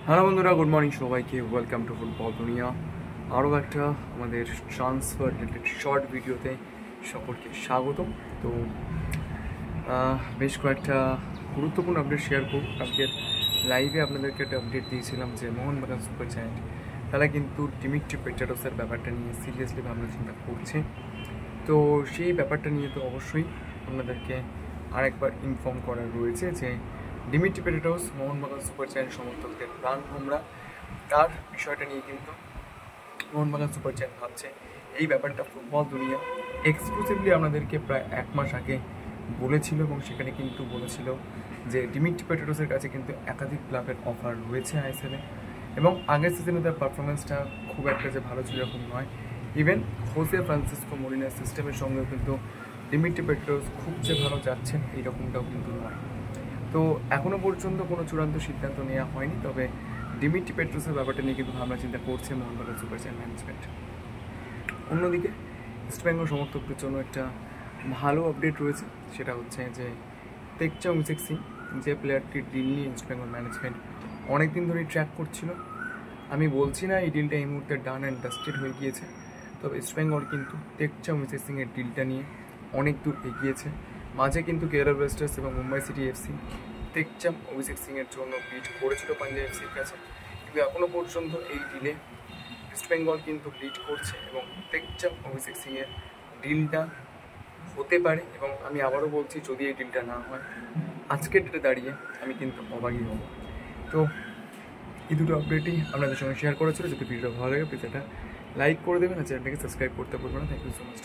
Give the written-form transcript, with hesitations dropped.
Hello বন্ধুরা, good morning সবাইকে। Welcome to football দুনিয়া। আরও একটা আমাদের ট্রান্সফার রিলেটেড শর্ট ভিডিওতে সকলকে স্বাগতম। তো বেশ কয়েকটা গুরুত্বপূর্ণ আপডেট শেয়ার করব। আজকের লাইভে আপনাদেরকে একটা আপডেট দিয়েছিলাম যে মোহনবাগান সুপার জায়ান্ট তারা কিন্তু ডিমিট্রি পেট্রাটোসের ব্যাপারটা নিয়ে সিরিয়াসলি ভাবনা চিন্তা করছে। তো সেই ব্যাপারটা নিয়ে তো অবশ্যই আপনাদেরকে আরেকবার ইনফর্ম করার রয়েছে যে ডিমিট্রি পেট্রাটোস মোহনবাগান সুপার জায়ান্ট সমর্থকদের প্রাণ ভোমরা, তার বিষয়টা নিয়ে কিন্তু মোহনবাগান সুপার জায়ান্ট ভাবছে। এই ব্যাপারটা ফুটবল দুনিয়া এক্সক্লুসিভলি আপনাদেরকে প্রায় এক মাস আগে বলেছিল এবং সেখানে কিন্তু বলেছিল যে ডিমিট্রি পেট্রাটোসের কাছে কিন্তু একাধিক ক্লাবের অফার রয়েছে আইএসএলে, এবং আগের সিজনে তার পারফরমেন্সটা খুব একটা যে ভালো ছিল এরকম নয়। ইভেন হোসে ফ্রান্সিসকো মোরিনোর সিস্টেমের সঙ্গেও কিন্তু ডিমিট্রি পেট্রাটোস খুব যে ভালো যাচ্ছেন এইরকমটাও কিন্তু নয়। তো এখনও পর্যন্ত কোনো চূড়ান্ত সিদ্ধান্ত নেওয়া হয়নি, তবে ডিমিট্রি পেট্রাটোসের ব্যাপারটা নিয়ে কিন্তু ভাবনা চিন্তা করছে মোহনবাগান সুপার জায়ান্ট ম্যানেজমেন্ট। অন্যদিকে ইস্টবেঙ্গল সমর্থকদের জন্য একটা ভালো আপডেট রয়েছে, সেটা হচ্ছে যে টেকচাম মিউজিক সিং, যে প্লেয়ারটির ডিল নিয়ে ইস্টবেঙ্গল ম্যানেজমেন্ট অনেক দিন ধরেই ট্র্যাক করছিল। আমি বলছি না এই ডিলটা এই মুহূর্তে ডান অ্যান্ড ডাস্টেড হয়ে গিয়েছে, তবে ইস্টবেঙ্গল কিন্তু টেকচাম মিউজিক সিংয়ের ডিলটা নিয়ে অনেক দূর এগিয়েছে। মাঝে কিন্তু কেরালা ব্লাস্টার্স এবং মুম্বাই সিটি এফসি টেকচাম অভিষেক সিংয়ের জন্য বিট করেছিল পাঞ্জাব এফসির কাছে, কিন্তু এখনও পর্যন্ত এই ডিলে ইস্টবেঙ্গল কিন্তু লিড করছে এবং টেকচাম অভিষেক সিংয়ের ডিলটা হতে পারে। এবং আমি আবারও বলছি, যদি এই ডিলটা না হয় আজকের ডেটে দাঁড়িয়ে আমি কিন্তু অবাকই হব। তো এই দুটো আপডেটই আপনাদের সঙ্গে শেয়ার করেছিল। যদি ভিডিওটা ভালো লাগে প্লিজ এটা লাইক করে দেবেন আর চ্যানেলটাকে সাবস্ক্রাইব করতে ভুলবেন না। Thank you so much.